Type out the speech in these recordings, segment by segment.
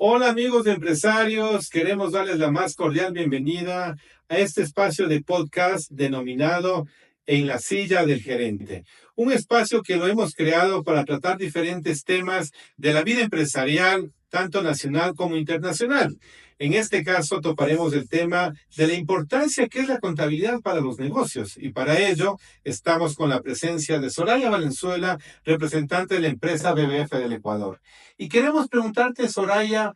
Hola amigos empresarios, queremos darles la más cordial bienvenida a este espacio de podcast denominado En la silla del gerente. Un espacio que lo hemos creado para tratar diferentes temas de la vida empresarial, tanto nacional como internacional. En este caso toparemos el tema de la importancia que es la contabilidad para los negocios y para ello estamos con la presencia de Soraya Valenzuela, representante de la empresa BBF del Ecuador. Y queremos preguntarte, Soraya,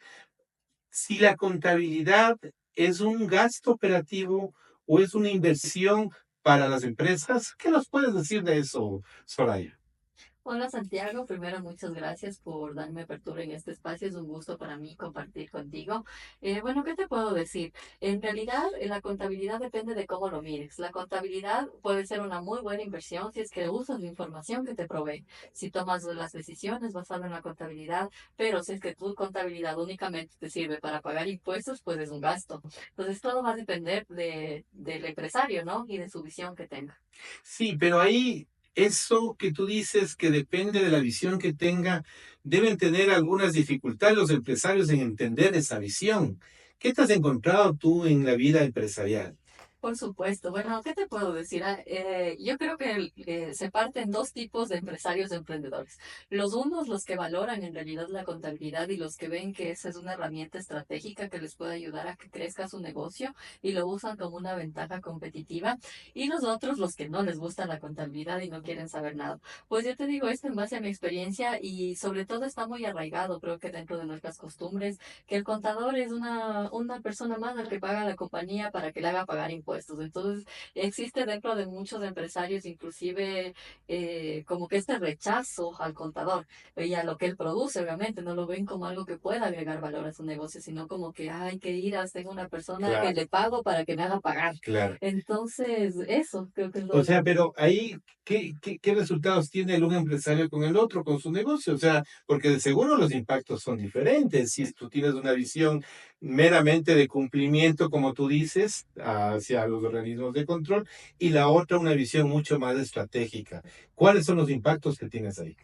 si la contabilidad es un gasto operativo o es una inversión para las empresas. ¿Qué nos puedes decir de eso, Soraya? Hola Santiago, primero muchas gracias por darme apertura en este espacio, es un gusto para mí compartir contigo. Bueno, ¿qué te puedo decir? En realidad, la contabilidad depende de cómo lo mires. La contabilidad puede ser una muy buena inversión si es que usas la información que te provee, si tomas las decisiones basadas en la contabilidad, pero si es que tu contabilidad únicamente te sirve para pagar impuestos, pues es un gasto. Entonces todo va a depender del empresario, ¿no? Y de su visión que tenga. Sí, pero ahí eso que tú dices que depende de la visión que tenga, deben tener algunas dificultades los empresarios en entender esa visión. ¿Qué te has encontrado tú en la vida empresarial? Por supuesto. Bueno, ¿qué te puedo decir? Yo creo que se parten dos tipos de empresarios emprendedores. Los unos, los que valoran en realidad la contabilidad y los que ven que esa es una herramienta estratégica que les puede ayudar a que crezca su negocio y lo usan como una ventaja competitiva. Y los otros, los que no les gusta la contabilidad y no quieren saber nada. Pues yo te digo esto en base a mi experiencia y sobre todo está muy arraigado, creo que dentro de nuestras costumbres que el contador es una persona más al que paga la compañía para que le haga pagar impuestos. Entonces, existe dentro de muchos empresarios inclusive como que este rechazo al contador y a lo que él produce, obviamente, no lo ven como algo que pueda agregar valor a su negocio, sino como que, ay, qué iras, tengo una persona que Claro, le pago para que me haga pagar. claro. Entonces, eso creo que es O lo... sea, pero ahí, ¿qué resultados tiene el un empresario con el otro, con su negocio? O sea, porque de seguro los impactos son diferentes. Si tú tienes una visión meramente de cumplimiento, como tú dices, hacia los organismos de control, y la otra una visión mucho más estratégica. ¿Cuáles son los impactos que tienes ahí?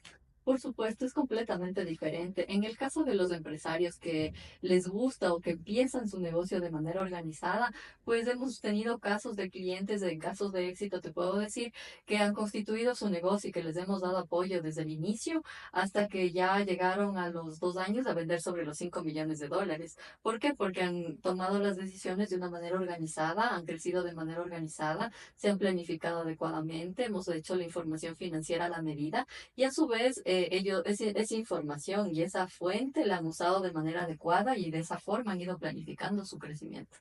Por supuesto, es completamente diferente. En el caso de los empresarios que les gusta o que empiezan su negocio de manera organizada, pues hemos tenido casos de clientes, en casos de éxito, te puedo decir, que han constituido su negocio y que les hemos dado apoyo desde el inicio hasta que ya llegaron a los 2 años a vender sobre los 5 millones de dólares. ¿Por qué? Porque han tomado las decisiones de una manera organizada, han crecido de manera organizada, se han planificado adecuadamente, hemos hecho la información financiera a la medida y a su vez, esa información y esa fuente la han usado de manera adecuada y de esa forma han ido planificando su crecimiento.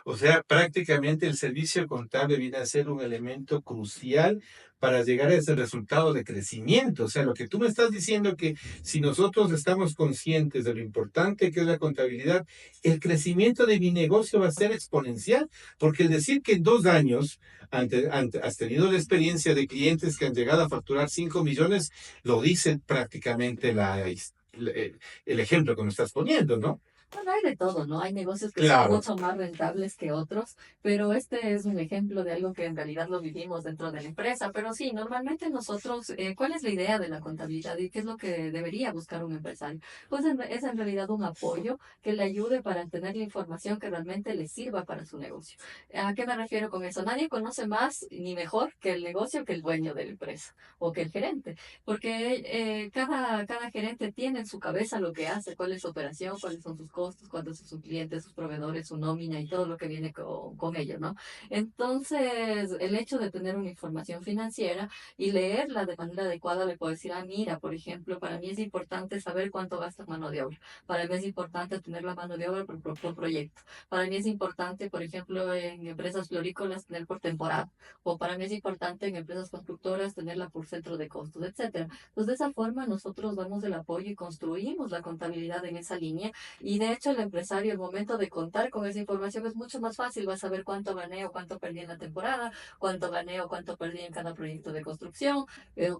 O sea, prácticamente el servicio contable viene a ser un elemento crucial para llegar a ese resultado de crecimiento. O sea, lo que tú me estás diciendo que si nosotros estamos conscientes de lo importante que es la contabilidad, el crecimiento de mi negocio va a ser exponencial, porque el decir que en 2 años has tenido la experiencia de clientes que han llegado a facturar 5 millones, lo dice prácticamente el ejemplo que me estás poniendo, ¿no? Bueno, hay de todo, ¿no? Hay negocios que son Claro. mucho más rentables que otros, pero este es un ejemplo de algo que en realidad lo vivimos dentro de la empresa. Pero sí, normalmente nosotros, ¿cuál es la idea de la contabilidad y qué es lo que debería buscar un empresario? Pues es en realidad un apoyo que le ayude para tener la información que realmente le sirva para su negocio. ¿A qué me refiero con eso? Nadie conoce más ni mejor que el negocio que el dueño de la empresa o que el gerente, porque cada gerente tiene en su cabeza lo que hace, cuál es su operación, cuáles son sus costos, cuántos son sus clientes, sus proveedores, su nómina y todo lo que viene con ello, ¿no? Entonces, el hecho de tener una información financiera y leerla de manera adecuada le puedo decir, ah, mira, por ejemplo, para mí es importante saber cuánto gasta mano de obra. Para mí es importante tener la mano de obra por proyecto. Para mí es importante, por ejemplo, en empresas florícolas tener por temporada. O para mí es importante en empresas constructoras tenerla por centro de costos, etcétera. Pues de esa forma nosotros damos el apoyo y construimos la contabilidad en esa línea. Y de hecho el empresario, el momento de contar con esa información es mucho más fácil. Va a saber cuánto gané o cuánto perdí en la temporada, cuánto gané o cuánto perdí en cada proyecto de construcción,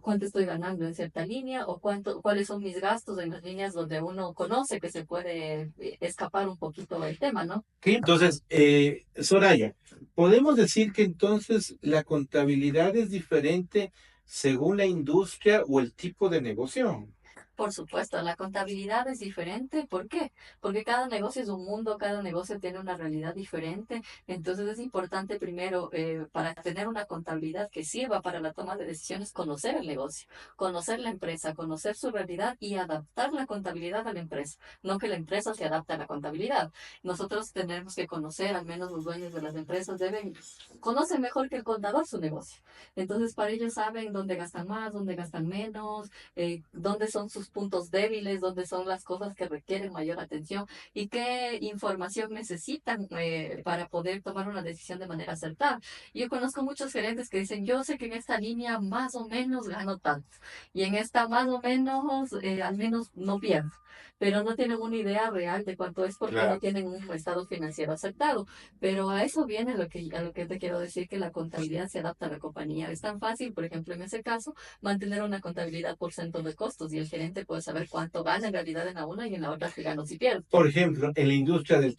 cuánto estoy ganando en cierta línea o cuáles son mis gastos en las líneas donde uno conoce que se puede escapar un poquito del tema, ¿no? Sí, entonces, Soraya, podemos decir que entonces la contabilidad es diferente según la industria o el tipo de negocio. Por supuesto, la contabilidad es diferente. ¿Por qué? Porque cada negocio es un mundo, cada negocio tiene una realidad diferente. Entonces es importante primero, para tener una contabilidad que sirva para la toma de decisiones, conocer el negocio, conocer la empresa, conocer su realidad y adaptar la contabilidad a la empresa. No que la empresa se adapte a la contabilidad. Nosotros tenemos que conocer, al menos los dueños de las empresas conocen mejor que el contador su negocio. Entonces para ellos saben dónde gastan más, dónde gastan menos, dónde son sus puntos débiles, dónde son las cosas que requieren mayor atención y qué información necesitan, para poder tomar una decisión de manera acertada. Yo conozco muchos gerentes que dicen, yo sé que en esta línea más o menos gano tanto y en esta más o menos, al menos no pierdo, pero no tienen una idea real de cuánto es porque no Claro. tienen un estado financiero acertado. Pero a eso viene a lo que te quiero decir, que la contabilidad se adapta a la compañía. Es tan fácil, por ejemplo, en ese caso, mantener una contabilidad por centro de costos y el gerente puede saber cuánto gana en realidad en la una y en la otra si gana o si pierde. Por ejemplo, en la industria del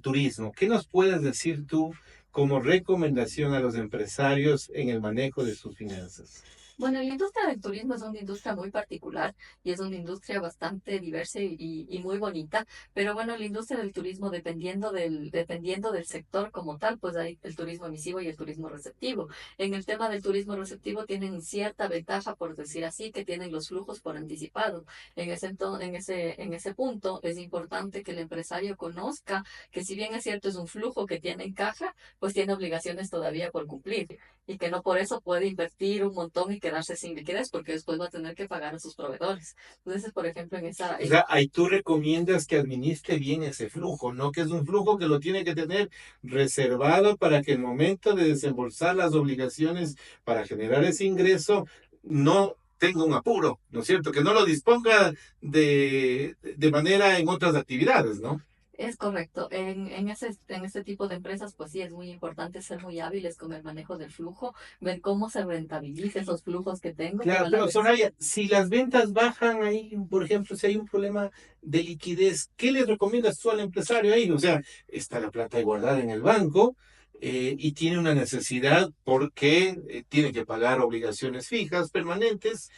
turismo, ¿qué nos puedes decir tú como recomendación a los empresarios en el manejo de sus finanzas? Bueno, la industria del turismo es una industria muy particular y es una industria bastante diversa y muy bonita, pero bueno, la industria del turismo, dependiendo del sector como tal, pues hay el turismo emisivo y el turismo receptivo. En el tema del turismo receptivo tienen cierta ventaja, por decir así, que tienen los flujos por anticipado. En ese punto es importante que el empresario conozca que si bien es cierto es un flujo que tiene en caja, pues tiene obligaciones todavía por cumplir y que no por eso puede invertir un montón y quedarse sin liquidez porque después va a tener que pagar a sus proveedores. Entonces, por ejemplo, O sea, ahí tú recomiendas que administre bien ese flujo, ¿no? Que es un flujo que lo tiene que tener reservado para que el momento de desembolsar las obligaciones para generar ese ingreso no tenga un apuro, ¿no es cierto? Que no lo disponga de manera en otras actividades, ¿no? es correcto. En ese tipo de empresas, pues sí, es muy importante ser muy hábiles con el manejo del flujo, ver cómo se rentabiliza esos flujos que tengo, pero Claro, a la pero vez. Soraya, si las ventas bajan ahí, por ejemplo, si hay un problema de liquidez, ¿qué le recomiendas tú al empresario ahí? O sea, está la plata ahí guardada en el banco, y tiene una necesidad porque tiene que pagar obligaciones fijas, permanentes,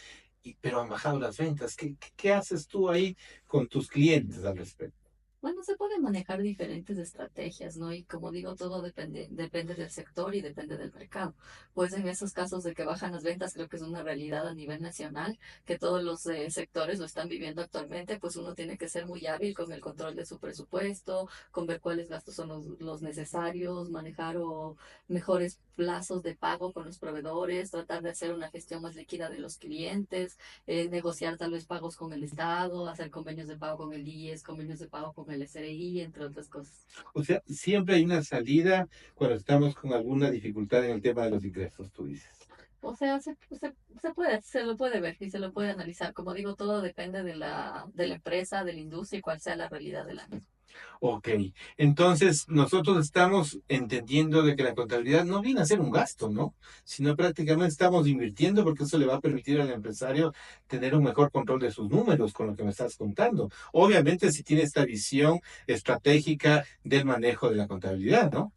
pero han bajado las ventas. ¿Qué haces tú ahí con tus clientes al respecto? Bueno, se pueden manejar diferentes estrategias, ¿no? Y como digo, todo depende del sector y depende del mercado. Pues en esos casos de que bajan las ventas, creo que es una realidad a nivel nacional, que todos los sectores lo están viviendo actualmente, pues uno tiene que ser muy hábil con el control de su presupuesto, con ver cuáles gastos son los necesarios, manejar o mejores plazos de pago con los proveedores, tratar de hacer una gestión más líquida de los clientes, negociar tal vez pagos con el Estado, hacer convenios de pago con el IES, convenios de pago con el SRI, entre otras cosas. O sea, siempre hay una salida cuando estamos con alguna dificultad en el tema de los ingresos, tú dices. O sea, se lo puede ver y se lo puede analizar. Como digo, todo depende de la empresa, de la industria y cuál sea la realidad de la misma. Ok, entonces nosotros estamos entendiendo de que la contabilidad no viene a ser un gasto, ¿no? Sino prácticamente estamos invirtiendo porque eso le va a permitir al empresario tener un mejor control de sus números con lo que me estás contando. Obviamente si tiene esta visión estratégica del manejo de la contabilidad, ¿no?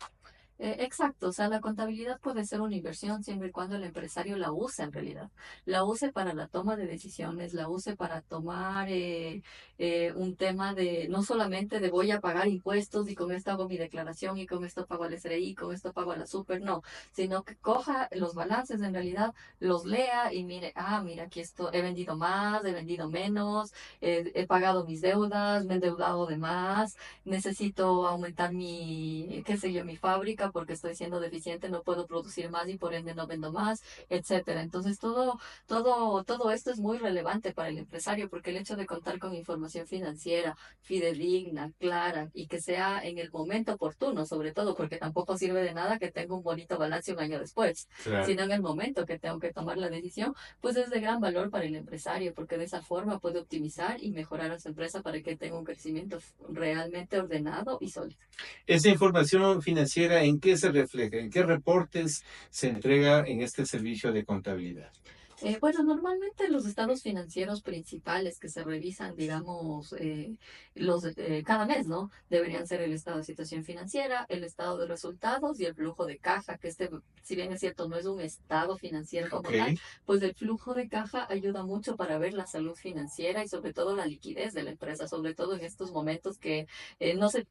Exacto, o sea, la contabilidad puede ser una inversión siempre y cuando el empresario la use en realidad. La use para la toma de decisiones, la use para tomar un tema de no solamente de voy a pagar impuestos y con esto hago mi declaración y con esto pago al SRI, con esto pago a la super, no, sino que coja los balances en realidad, los lea y mire, mira, aquí esto, he vendido más, he vendido menos, he pagado mis deudas, me he endeudado de más, necesito aumentar qué sé yo, mi fábrica porque estoy siendo deficiente, no puedo producir más y por ende no vendo más, etcétera. Entonces todo esto es muy relevante para el empresario porque el hecho de contar con información financiera fidedigna, clara y que sea en el momento oportuno, sobre todo porque tampoco sirve de nada que tenga un bonito balance un año después, Claro. sino en el momento que tengo que tomar la decisión, pues es de gran valor para el empresario porque de esa forma puede optimizar y mejorar a su empresa para que tenga un crecimiento realmente ordenado y sólido. Esa información financiera, ¿en qué se refleja? ¿En qué reportes se entrega en este servicio de contabilidad? Bueno, normalmente los estados financieros principales que se revisan, digamos, cada mes, ¿no? Deberían ser el estado de situación financiera, el estado de resultados y el flujo de caja, que si bien es cierto, no es un estado financiero Ok. como tal, pues el flujo de caja ayuda mucho para ver la salud financiera y sobre todo la liquidez de la empresa, sobre todo en estos momentos que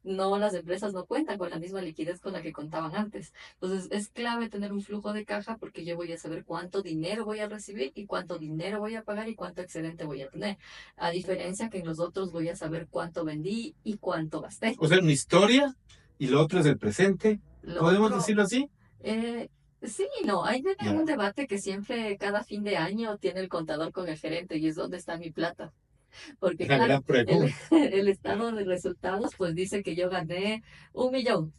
no las empresas no cuentan con la misma liquidez con la que contaban antes. Entonces, es clave tener un flujo de caja porque yo voy a saber cuánto dinero voy a recibir y cuánto dinero voy a pagar y cuánto excedente voy a tener. A diferencia que en los otros voy a saber cuánto vendí y cuánto gasté. O sea, una historia y lo otro es el presente. Lo ¿Podemos otro, decirlo así? eh, sí y no. Hay un Ya. debate que siempre, cada fin de año, tiene el contador con el gerente y es dónde está mi plata. Porque La claro, gran pregunta. el estado de resultados pues dice que yo gané 1 millón.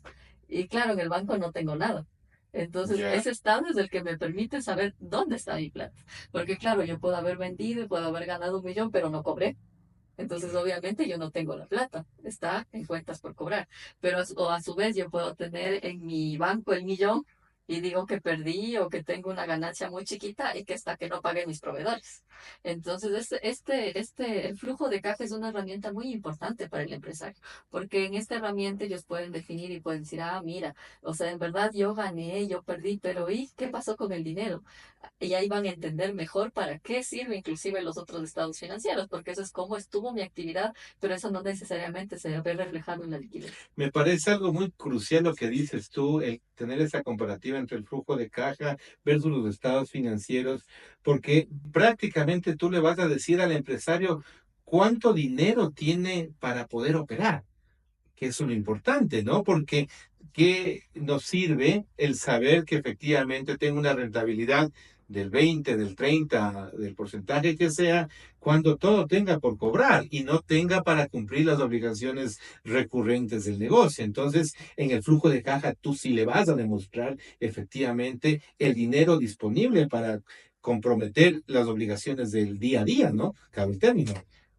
Y claro, en el banco no tengo nada. Entonces, Ya. ese estado es el que me permite saber dónde está mi plata. Porque claro, yo puedo haber vendido y puedo haber ganado 1 millón, pero no cobré. Entonces, obviamente, yo no tengo la plata. Está en cuentas por cobrar. Pero o a su vez, yo puedo tener en mi banco el millón y digo que perdí o que tengo una ganancia muy chiquita y que está que no pague mis proveedores. Entonces, el flujo de caja es una herramienta muy importante para el empresario, porque en esta herramienta ellos pueden definir y pueden decir, ah, mira, o sea, en verdad yo gané, yo perdí, pero ¿y qué pasó con el dinero? Y ahí van a entender mejor para qué sirve inclusive los otros estados financieros, porque eso es cómo estuvo mi actividad, pero eso no necesariamente se ve reflejado en la liquidez. Me parece algo muy crucial lo que dices tú, el tener esa comparativa entre el flujo de caja versus los estados financieros, porque prácticamente tú le vas a decir al empresario cuánto dinero tiene para poder operar, que eso es lo importante, ¿no? Porque ¿qué nos sirve el saber que efectivamente tengo una rentabilidad del 20, del 30, del porcentaje que sea, cuando todo tenga por cobrar y no tenga para cumplir las obligaciones recurrentes del negocio? Entonces, en el flujo de caja, tú sí le vas a demostrar efectivamente el dinero disponible para comprometer las obligaciones del día a día, ¿no? Cabe el término.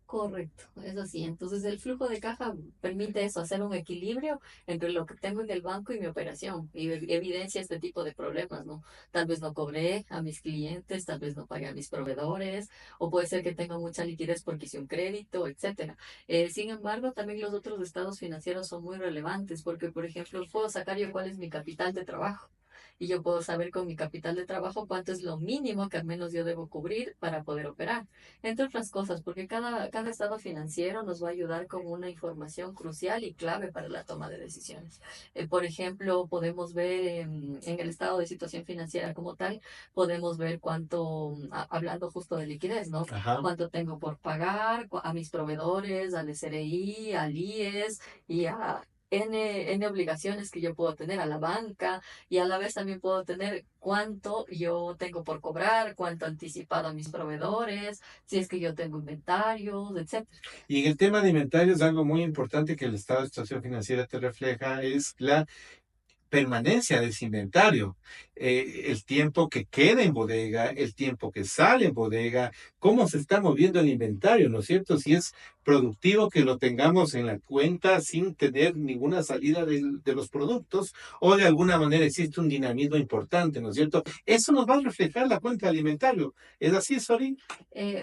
Correcto, es así. Entonces el flujo de caja permite eso, hacer un equilibrio entre lo que tengo en el banco y mi operación y evidencia este tipo de problemas, ¿no? Tal vez no cobré a mis clientes, tal vez no pagué a mis proveedores, o puede ser que tenga mucha liquidez porque hice un crédito, etcétera. Sin embargo, también los otros estados financieros son muy relevantes porque, por ejemplo, puedo sacar yo cuál es mi capital de trabajo. Y yo puedo saber con mi capital de trabajo cuánto es lo mínimo que al menos yo debo cubrir para poder operar. Entre otras cosas, porque cada estado financiero nos va a ayudar con una información crucial y clave para la toma de decisiones. Por ejemplo, podemos ver en el estado de situación financiera como tal, podemos ver cuánto, hablando justo de liquidez, ¿no? Ajá. Cuánto tengo por pagar a mis proveedores, al SRI, al IES y a N obligaciones que yo puedo tener a la banca y a la vez también puedo tener cuánto yo tengo por cobrar, cuánto anticipado a mis proveedores, si es que yo tengo inventarios, etcétera. Y en el tema de inventarios, algo muy importante que el estado de situación financiera te refleja es la permanencia de ese inventario, el tiempo que queda en bodega, el tiempo que sale en bodega, cómo se está moviendo el inventario, ¿no es cierto? Si es productivo que lo tengamos en la cuenta sin tener ninguna salida de los productos o de alguna manera existe un dinamismo importante, ¿no es cierto? Eso nos va a reflejar la cuenta de inventario. ¿Es así, Sori?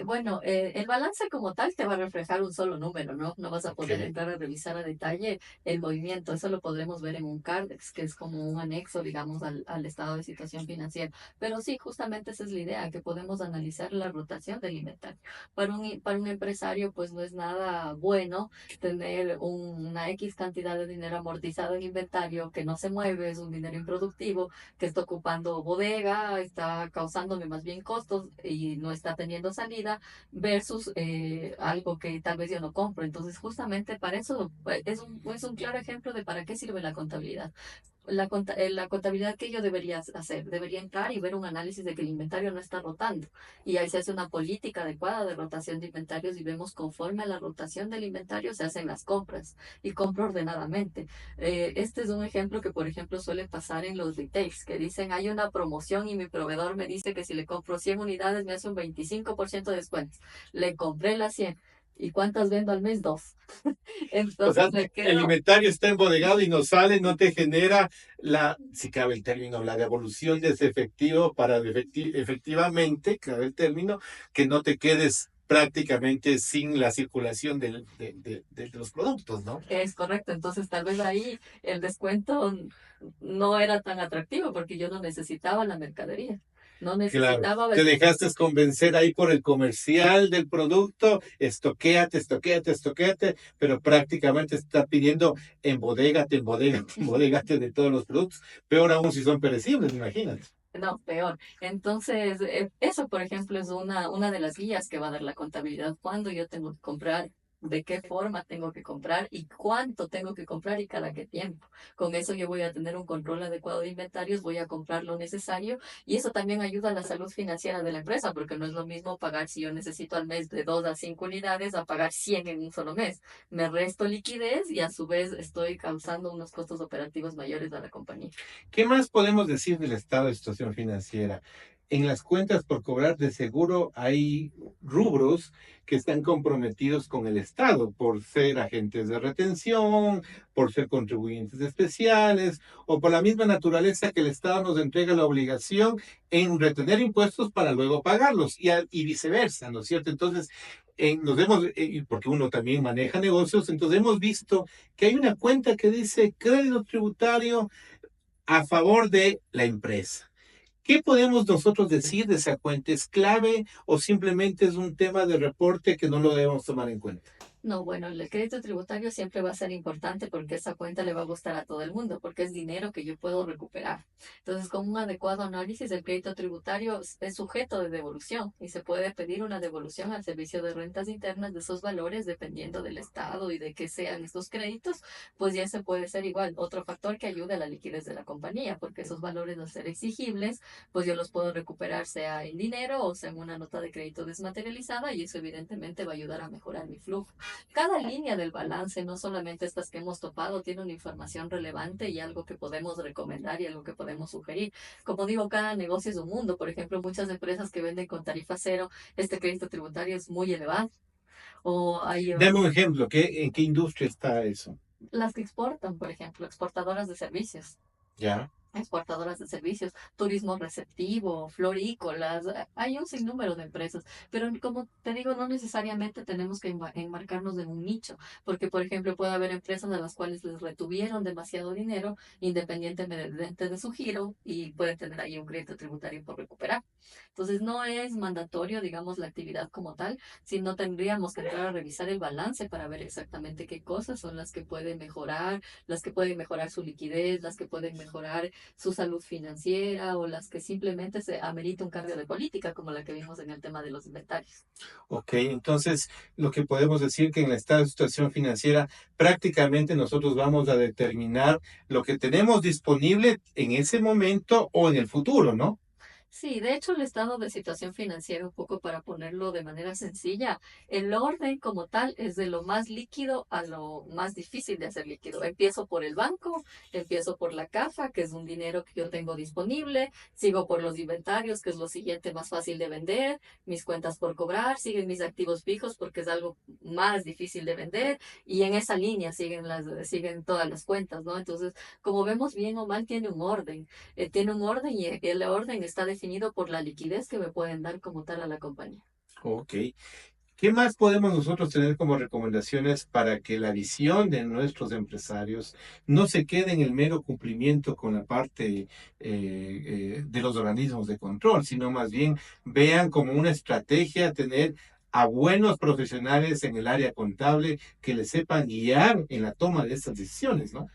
Bueno, el balance como tal te va a reflejar un solo número, ¿no? No vas a Ok. poder entrar a revisar a detalle el movimiento. Eso lo podremos ver en un CARDEX, que es como un anexo, digamos, al estado de situación financiera. Pero sí, justamente esa es la idea, que podemos analizar la rotación del inventario. Para un empresario, pues no es nada bueno tener una X cantidad de dinero amortizado en inventario que no se mueve, es un dinero improductivo que está ocupando bodega, está causándome más bien costos y no está teniendo salida, versus algo que tal vez yo no compro. Entonces, justamente para eso es un claro ejemplo de para qué sirve la contabilidad. La contabilidad que yo debería hacer, debería entrar y ver un análisis de que el inventario no está rotando. Y ahí se hace una política adecuada de rotación de inventarios y vemos conforme a la rotación del inventario se hacen las compras y compro ordenadamente. Este es un ejemplo que, por ejemplo, suele pasar en los retails, que dicen hay una promoción y mi proveedor me dice que si le compro 100 unidades me hace un 25% de descuento. Le compré las 100. ¿Y cuántas vendo al mes? Dos. O sea, Entonces me el quedo, inventario está embodegado y no sale, no te genera si cabe el término, la devolución de ese efectivo para efectivamente, cabe el término, que no te quedes prácticamente sin la circulación de los productos, ¿no? es correcto, entonces tal vez ahí el descuento no era tan atractivo porque yo no necesitaba la mercadería, no Claro, necesitaba te dejaste convencer ahí por el comercial del producto, estoquéate, estoquéate, estoquéate, pero prácticamente está pidiendo embodégate, embodégate, embodégate de todos los productos. Peor aún si son perecibles, imagínate. No, peor. Entonces, eso, por ejemplo, es una de las guías que va a dar la contabilidad. Cuándo yo tengo que comprar, de qué forma tengo que comprar y cuánto tengo que comprar y cada qué tiempo. Con eso yo voy a tener un control adecuado de inventarios, voy a comprar lo necesario y eso también ayuda a la salud financiera de la empresa, porque no es lo mismo pagar si yo necesito al mes de 2 a 5 unidades a pagar 100 en un solo mes. Me resto liquidez y a su vez estoy causando unos costos operativos mayores a la compañía. ¿Qué más podemos decir del estado de situación financiera? En las cuentas por cobrar de seguro hay rubros que están comprometidos con el Estado por ser agentes de retención, por ser contribuyentes especiales o por la misma naturaleza que el Estado nos entrega la obligación en retener impuestos para luego pagarlos y viceversa, ¿no es cierto? Entonces, porque uno también maneja negocios, entonces hemos visto que hay una cuenta que dice crédito tributario a favor de la empresa. ¿Qué podemos nosotros decir de esa cuenta? ¿Es clave o simplemente es un tema de reporte que no lo debemos tomar en cuenta? No, bueno, el crédito tributario siempre va a ser importante porque esa cuenta le va a gustar a todo el mundo, porque es dinero que yo puedo recuperar. Entonces, con un adecuado análisis, el crédito tributario es sujeto de devolución y se puede pedir una devolución al Servicio de Rentas Internas de esos valores, dependiendo del estado y de qué sean estos créditos, pues ya se puede ser igual. Otro factor que ayuda a la liquidez de la compañía, porque esos valores al ser exigibles, pues yo los puedo recuperar sea en dinero o sea en una nota de crédito desmaterializada y eso evidentemente va a ayudar a mejorar mi flujo. Cada línea del balance, no solamente estas que hemos topado, tiene una información relevante y algo que podemos recomendar y algo que podemos sugerir. Como digo, cada negocio es un mundo. Por ejemplo, muchas empresas que venden con tarifa cero, este crédito tributario es muy elevado. O hay Dame un ejemplo, ¿en qué industria está eso? las que exportan, por ejemplo, exportadoras de servicios. ¿Ya? Exportadoras de servicios, turismo receptivo, florícolas, hay un sinnúmero de empresas, pero como te digo, no necesariamente tenemos que enmarcarnos en un nicho, porque por ejemplo puede haber empresas a las cuales les retuvieron demasiado dinero independientemente de su giro y pueden tener ahí un crédito tributario por recuperar. Entonces no es mandatorio, digamos, la actividad como tal, sino tendríamos que entrar a revisar el balance para ver exactamente qué cosas son las que pueden mejorar, las que pueden mejorar su liquidez, las que pueden mejorar su salud financiera o las que simplemente se amerita un cambio de política, como la que vimos en el tema de los inventarios. Ok, entonces lo que podemos decir que en la estado de situación financiera prácticamente nosotros vamos a determinar lo que tenemos disponible en ese momento o en el futuro, ¿no? Sí, de hecho, el estado de situación financiera, un poco para ponerlo de manera sencilla, el orden como tal es de lo más líquido a lo más difícil de hacer líquido. Empiezo por el banco, empiezo por la caja, que es un dinero que yo tengo disponible, sigo por los inventarios, que es lo siguiente más fácil de vender, mis cuentas por cobrar, siguen mis activos fijos porque es algo más difícil de vender, y en esa línea siguen todas las cuentas, ¿no? Entonces, como vemos bien o mal, tiene un orden y el orden está definido por la liquidez que me pueden dar como tal a la compañía. Ok. ¿Qué más podemos nosotros tener como recomendaciones para que la visión de nuestros empresarios no se quede en el mero cumplimiento con la parte de los organismos de control, sino más bien vean como una estrategia tener a buenos profesionales en el área contable que les sepan guiar en la toma de estas decisiones, ¿no?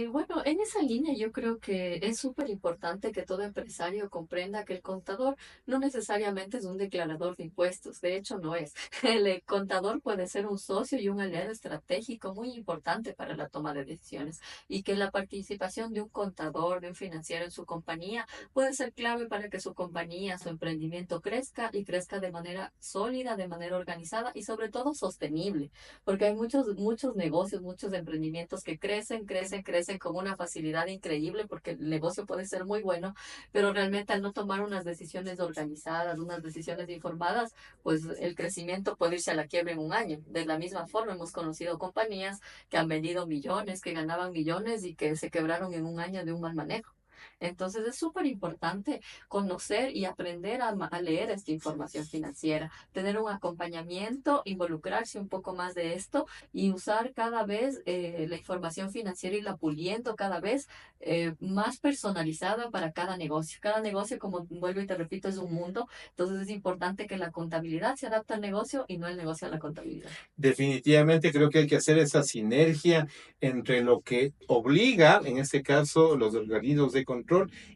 Bueno, en esa línea yo creo que es súper importante que todo empresario comprenda que el contador no necesariamente es un declarador de impuestos, de hecho no es. El contador puede ser un socio y un aliado estratégico muy importante para la toma de decisiones y que la participación de un contador, de un financiero en su compañía puede ser clave para que su compañía, su emprendimiento crezca y crezca de manera sólida, de manera organizada y sobre todo sostenible, porque hay muchos negocios, muchos emprendimientos que crecen, crecen, crecen crecen con una facilidad increíble porque el negocio puede ser muy bueno, pero realmente al no tomar unas decisiones organizadas, unas decisiones informadas, pues el crecimiento puede irse a la quiebra en un año. De la misma forma, hemos conocido compañías que han vendido millones, que ganaban millones y que se quebraron en un año de un mal manejo. Entonces es súper importante conocer y aprender a leer esta información financiera, tener un acompañamiento, involucrarse un poco más de esto y usar cada vez la información financiera y la puliendo cada vez más personalizada para cada negocio. Cada negocio, como vuelvo y te repito, es un mundo. Entonces es importante que la contabilidad se adapte al negocio y no el negocio a la contabilidad. Definitivamente creo que hay que hacer esa sinergia entre lo que obliga, en este caso, los organismos de control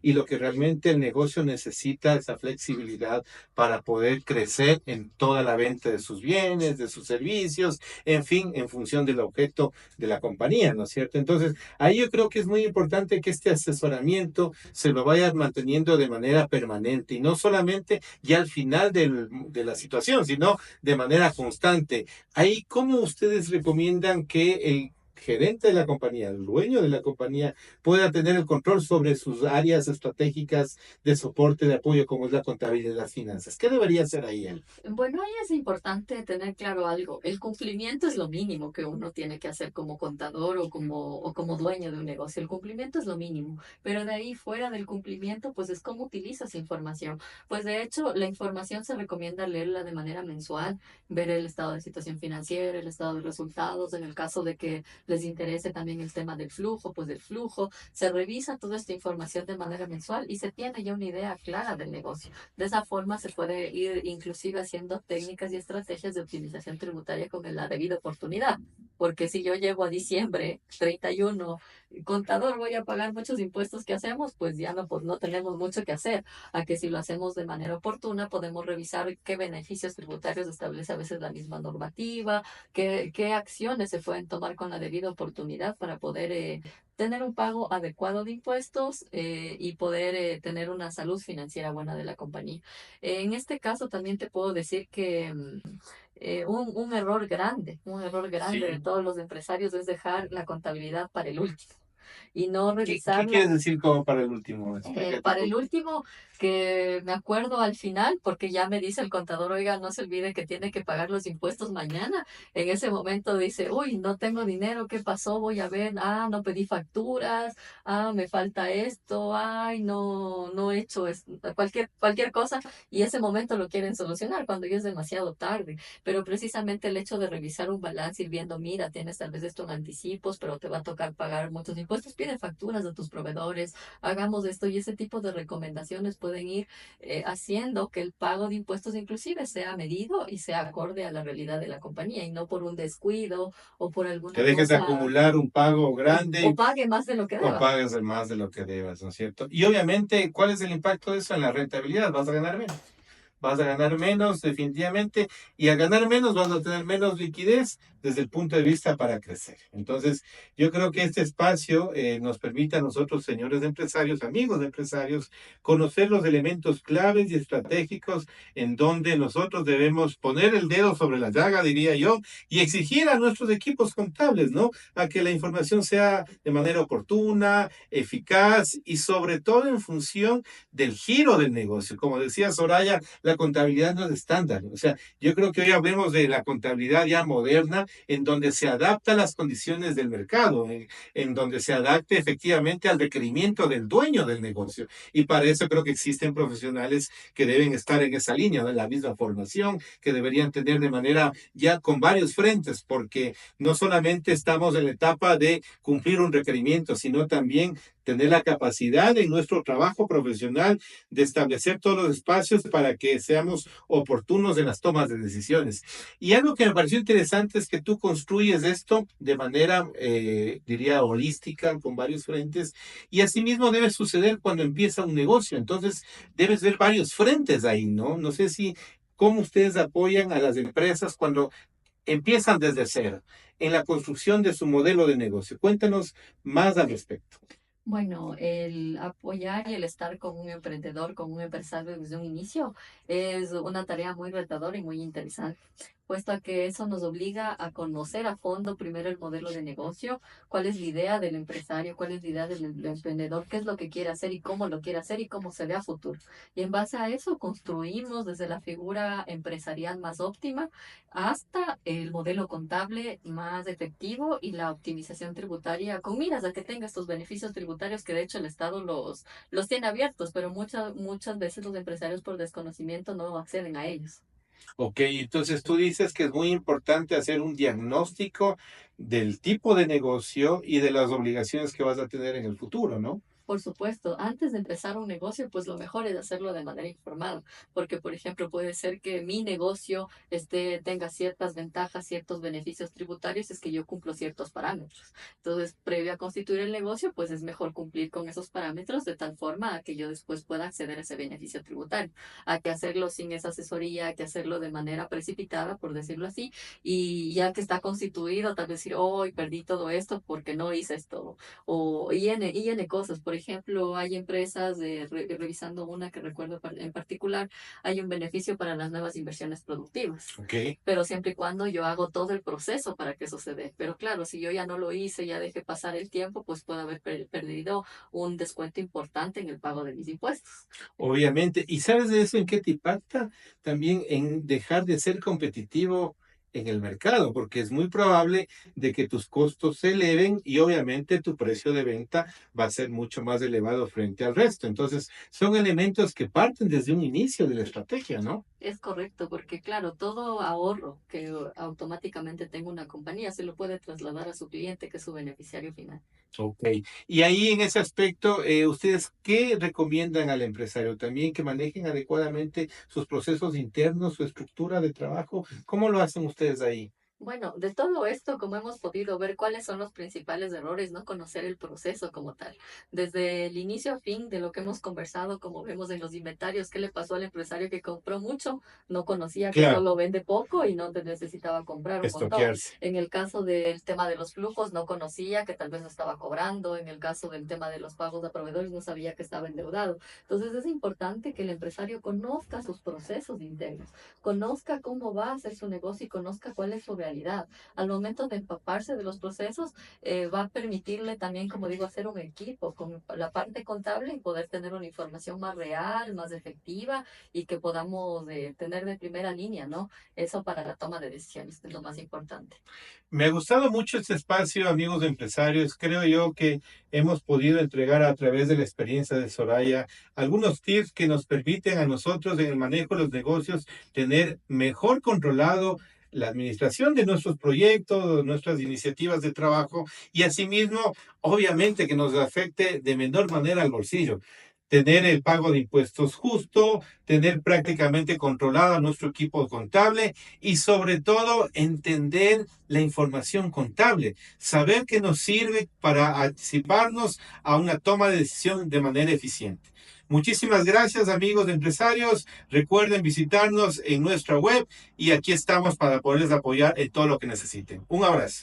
y lo que realmente el negocio necesita, esa flexibilidad para poder crecer en toda la venta de sus bienes, de sus servicios, en fin, en función del objeto de la compañía, ¿no es cierto? Entonces, ahí yo creo que es muy importante que este asesoramiento se lo vaya manteniendo de manera permanente y no solamente ya al final de la situación, sino de manera constante. Ahí, ¿cómo ustedes recomiendan que el gerente de la compañía, el dueño de la compañía, pueda tener el control sobre sus áreas estratégicas de soporte, de apoyo, como es la contabilidad y las finanzas? ¿Qué debería hacer ahí él? Bueno, ahí es importante tener claro algo. El cumplimiento es lo mínimo que uno tiene que hacer como contador o como dueño de un negocio. El cumplimiento es lo mínimo, pero de ahí fuera del cumplimiento, pues es cómo utilizas información. Pues de hecho, la información se recomienda leerla de manera mensual, ver el estado de situación financiera, el estado de resultados. En el caso de que les interese también el tema del flujo, pues del flujo, se revisa toda esta información de manera mensual y se tiene ya una idea clara del negocio. De esa forma se puede ir inclusive haciendo técnicas y estrategias de optimización tributaria con la debida oportunidad. Porque si yo llego a diciembre 31, contador, voy a pagar muchos impuestos que hacemos, pues ya no, pues no tenemos mucho que hacer. A que si lo hacemos de manera oportuna, podemos revisar qué beneficios tributarios establece a veces la misma normativa, qué acciones se pueden tomar con la debida oportunidad para poder tener un pago adecuado de impuestos y poder tener una salud financiera buena de la compañía. En este caso también te puedo decir que un error grande de Sí. todos los empresarios es dejar la contabilidad para el último y no ¿Qué revisarla quieres decir como para el último? Explícate un para el poco. último, que me acuerdo al final, porque ya me dice el contador, oiga, no se olvide que tiene que pagar los impuestos mañana. En ese momento dice, uy, no tengo dinero, ¿qué pasó? Voy a ver, no pedí facturas, me falta esto, ay, no he hecho cualquier cosa. Y ese momento lo quieren solucionar cuando ya es demasiado tarde. Pero precisamente el hecho de revisar un balance y viendo, mira, tienes tal vez esto en anticipos, pero te va a tocar pagar muchos impuestos, pide facturas de tus proveedores, hagamos esto y ese tipo de recomendaciones pueden ir haciendo que el pago de impuestos inclusive sea medido y sea acorde a la realidad de la compañía y no por un descuido o por Que alguna dejes de cosa acumular un pago o grande pague más de lo que o deba. pagues de más de lo que debas, ¿no es cierto? Y obviamente, ¿cuál es el impacto de eso en la rentabilidad? Vas a ganar menos. Vas a ganar menos definitivamente y al ganar menos vas a tener menos liquidez desde el punto de vista para crecer. Entonces, yo creo que este espacio nos permite a nosotros, señores empresarios, amigos de empresarios, conocer los elementos claves y estratégicos en donde nosotros debemos poner el dedo sobre la llaga, diría yo, y exigir a nuestros equipos contables, ¿no? A que la información sea de manera oportuna, eficaz y sobre todo en función del giro del negocio. Como decía Soraya, la contabilidad no es estándar. O sea, yo creo que hoy hablemos de la contabilidad ya moderna, en donde se adapta a las condiciones del mercado, en donde se adapte efectivamente al requerimiento del dueño del negocio. Y para eso creo que existen profesionales que deben estar en esa línea, ¿no? En la misma formación, que deberían tener de manera ya con varios frentes, porque no solamente estamos en la etapa de cumplir un requerimiento, sino también tener la capacidad en nuestro trabajo profesional de establecer todos los espacios para que seamos oportunos en las tomas de decisiones. Y algo que me pareció interesante es que tú construyes esto de manera, diría, holística, con varios frentes, y asimismo debe suceder cuando empieza un negocio. Entonces, debes ver varios frentes ahí, ¿no? No sé si cómo ustedes apoyan a las empresas cuando empiezan desde cero en la construcción de su modelo de negocio. Cuéntanos más al respecto. Bueno, el apoyar y el estar con un emprendedor, con un empresario desde un inicio, es una tarea muy retadora y muy interesante. puesto a que eso nos obliga a conocer a fondo primero el modelo de negocio, cuál es la idea del empresario, cuál es la idea del emprendedor, qué es lo que quiere hacer y cómo lo quiere hacer y cómo se ve a futuro. Y en base a eso construimos desde la figura empresarial más óptima hasta el modelo contable más efectivo y la optimización tributaria con miras a que tenga estos beneficios tributarios que de hecho el Estado los tiene abiertos, pero muchas veces los empresarios por desconocimiento no acceden a ellos. Ok, entonces tú dices que es muy importante hacer un diagnóstico del tipo de negocio y de las obligaciones que vas a tener en el futuro, ¿no? Por supuesto, antes de empezar un negocio, pues lo mejor es hacerlo de manera informada, porque por ejemplo puede ser que mi negocio tenga ciertas ventajas, ciertos beneficios tributarios, es que yo cumplo ciertos parámetros. Entonces, previo a constituir el negocio, pues es mejor cumplir con esos parámetros de tal forma a que yo después pueda acceder a ese beneficio tributario, a que hacerlo sin esa asesoría, a que hacerlo de manera precipitada, por decirlo así, y ya que está constituido, tal vez decir, hoy perdí todo esto porque no hice esto o y N cosas. Por ejemplo, hay empresas, revisando una que recuerdo en particular, hay un beneficio para las nuevas inversiones productivas, Ok. pero siempre y cuando yo hago todo el proceso para que eso se dé. Pero claro, si yo ya no lo hice, ya dejé pasar el tiempo, pues puedo haber perdido un descuento importante en el pago de mis impuestos. Obviamente. ¿Y sabes de eso en qué te impacta? También en dejar de ser competitivo en el mercado, porque es muy probable de que tus costos se eleven y obviamente tu precio de venta va a ser mucho más elevado frente al resto. Entonces, son elementos que parten desde un inicio de la estrategia, ¿no? Es correcto, porque claro, todo ahorro que automáticamente tenga una compañía se lo puede trasladar a su cliente, que es su beneficiario final. Ok. Y ahí en ese aspecto, ¿ustedes qué recomiendan al empresario? También que manejen adecuadamente sus procesos internos, su estructura de trabajo. ¿Cómo lo hacen ustedes ahí? Bueno, de todo esto, como hemos podido ver, cuáles son los principales errores, no conocer el proceso como tal. Desde el inicio a fin de lo que hemos conversado, como vemos en los inventarios, qué le pasó al empresario que compró mucho, no conocía que Claro, solo vende poco y no te necesitaba comprar un montón. estoquearse. En el caso del tema de los flujos, no conocía que tal vez no estaba cobrando. En el caso del tema de los pagos a proveedores, no sabía que estaba endeudado. Entonces es importante que el empresario conozca sus procesos internos, conozca cómo va a hacer su negocio y conozca cuál es su realidad. Al momento de empaparse de los procesos, va a permitirle también, como digo, hacer un equipo con la parte contable y poder tener una información más real, más efectiva y que podamos tener de primera línea, ¿no? Eso para la toma de decisiones es lo más importante. Me ha gustado mucho este espacio, amigos de empresarios. Creo yo que hemos podido entregar a través de la experiencia de Soraya algunos tips que nos permiten a nosotros en el manejo de los negocios tener mejor controlado la administración de nuestros proyectos, nuestras iniciativas de trabajo y asimismo, obviamente, que nos afecte de menor manera al bolsillo. Tener el pago de impuestos justo, tener prácticamente controlado nuestro equipo contable y sobre todo entender la información contable, saber que nos sirve para anticiparnos a una toma de decisión de manera eficiente. Muchísimas gracias amigos de empresarios. Recuerden visitarnos en nuestra web y aquí estamos para poderles apoyar en todo lo que necesiten. Un abrazo.